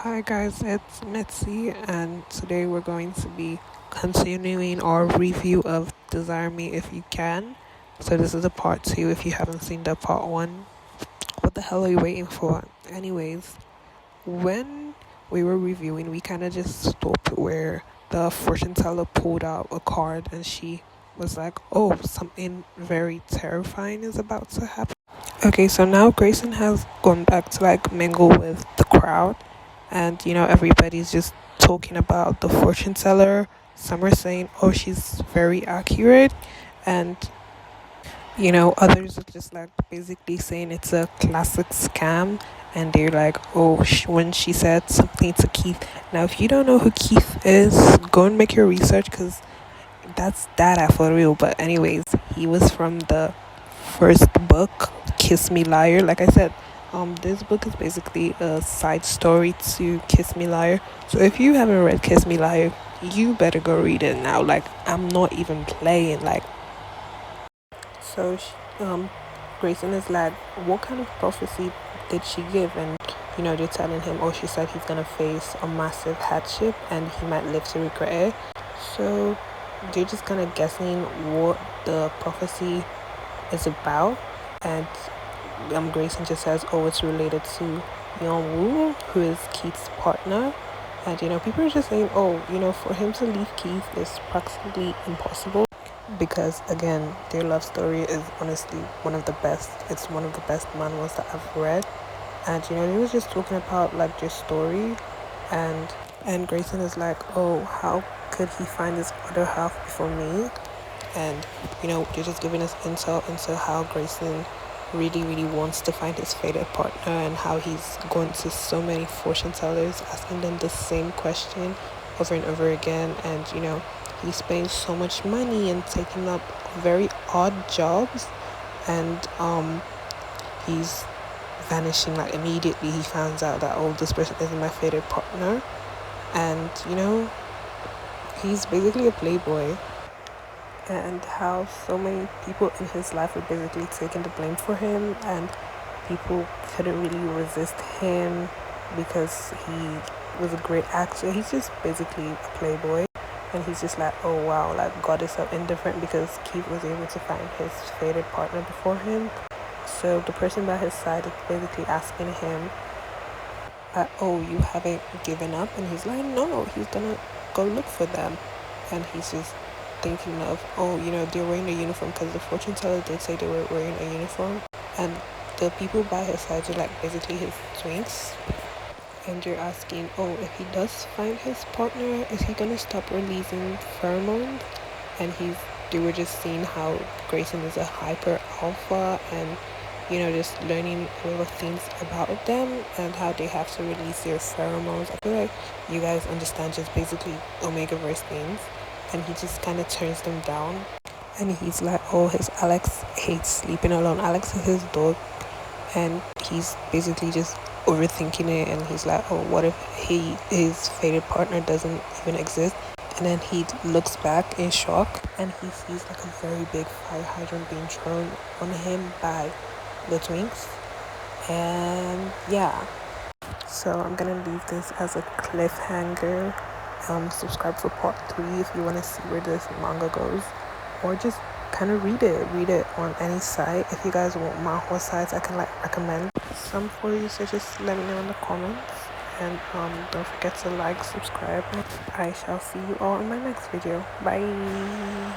Hi guys, it's Mitsy, and today we're going to be continuing our review of Desire Me If You Can. So this is the part 2 if you haven't seen the part 1. What the hell are you waiting for? Anyways, when we were reviewing, we kind of just stopped where the fortune teller pulled out a card and she was like, oh, something very terrifying is about to happen. Okay, so now Grayson has gone back to mingle with the crowd, and everybody's just talking about the fortune teller. Some are saying, oh, she's very accurate, and others are just basically saying it's a classic scam, and they're like, oh, when she said something to Keith. Now, if you don't know who Keith is, go and make your research because that's data for real. But anyways, he was from the first book, Kiss Me Liar. Like I said, this book is basically a side story to Kiss Me Liar. So if you haven't read Kiss Me Liar, you better go read it now. I'm not even playing. So Grayson is like, what kind of prophecy did she give? And they're telling him, oh, she said he's gonna face a massive hardship and he might live to regret it. So they're just kind of guessing what the prophecy is about, and Grayson just says, oh, it's related to Young-woo, who is Keith's partner. And people are just saying, oh, for him to leave Keith is practically impossible, because again, their love story is honestly one of the best. It's one of the best manhwas that I've read. And they was just talking about their story, and Grayson is like, oh, how could he find his other half before me? And they're just giving us intel into how Grayson really wants to find his fated partner, and how he's going to so many fortune tellers asking them the same question over and over again. And he's spending so much money and taking up very odd jobs, and he's vanishing immediately he finds out that, oh, this person isn't my fated partner. And he's basically a playboy, and how so many people in his life were basically taking the blame for him, and people couldn't really resist him because he was a great actor. He's just basically a playboy, and he's just like, oh wow, God is so indifferent because Keith was able to find his fated partner before him. So the person by his side is basically asking him, oh, you haven't given up? And he's like, no, he's gonna go look for them. And he's just thinking of, oh, they're wearing a uniform, because the fortune teller did say they were wearing a uniform. And the people by his side are basically his twinks, and they're asking, oh, if he does find his partner, is he gonna stop releasing pheromones? And they were just seeing how Grayson is a hyper alpha, and just learning a lot of things about them and how they have to release their pheromones. I feel like you guys understand just basically Omega verse things. And he just kind of turns them down, and he's like, oh, his Alex hates sleeping alone. Alex is his dog, and he's basically just overthinking it. And he's like, oh, what if his fated partner doesn't even exist? And then he looks back in shock, and he sees a very big fire hydrant being thrown on him by the twinks. And yeah, so I'm gonna leave this as a cliffhanger. Subscribe for part 3 if you want to see where this manga goes, or just kind of read it on any site. If you guys want manhwa sites, I can recommend some for you, so just let me know in the comments. And don't forget to subscribe. I shall see you all in my next video. Bye.